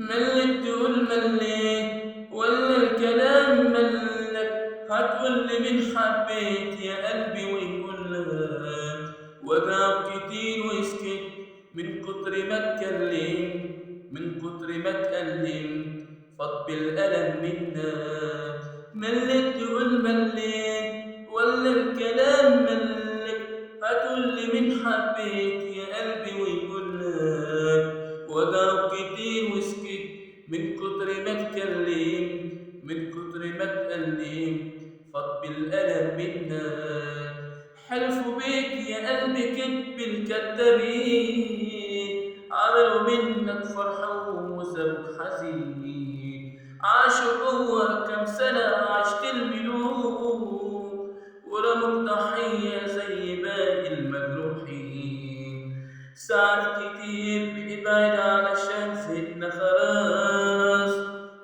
مليت تقول مليت ولا الكلام ملك، هتقولي من حبيت يا قلبي ويقول لك وجع كتير وسكت من كتر ما اتكلم، من كتر ما اتألم فاض بالألم منك. مليت تقول مليت ولا الكلام ملك، هتقولي من حبيت يا قلبي ويقول لك وجع كتير وسكت من كتر ما اتكلم، من كتر ما اتألم فاض بالألم منك. حلفوا بيك يا قلبي كدب الكدابين، عملوا منك فرحة وسابوك حزين، عاشوا جوا كام سنة عشت الملوك ورموك ضحية زي باقي المجروحين. ساعات كتير بنبعد علشان زهقنا خلاص،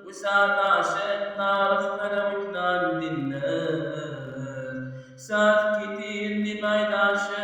وساعات عشان نعرف حلاوتنا عند الناس. ساعات كتير نبعد عشان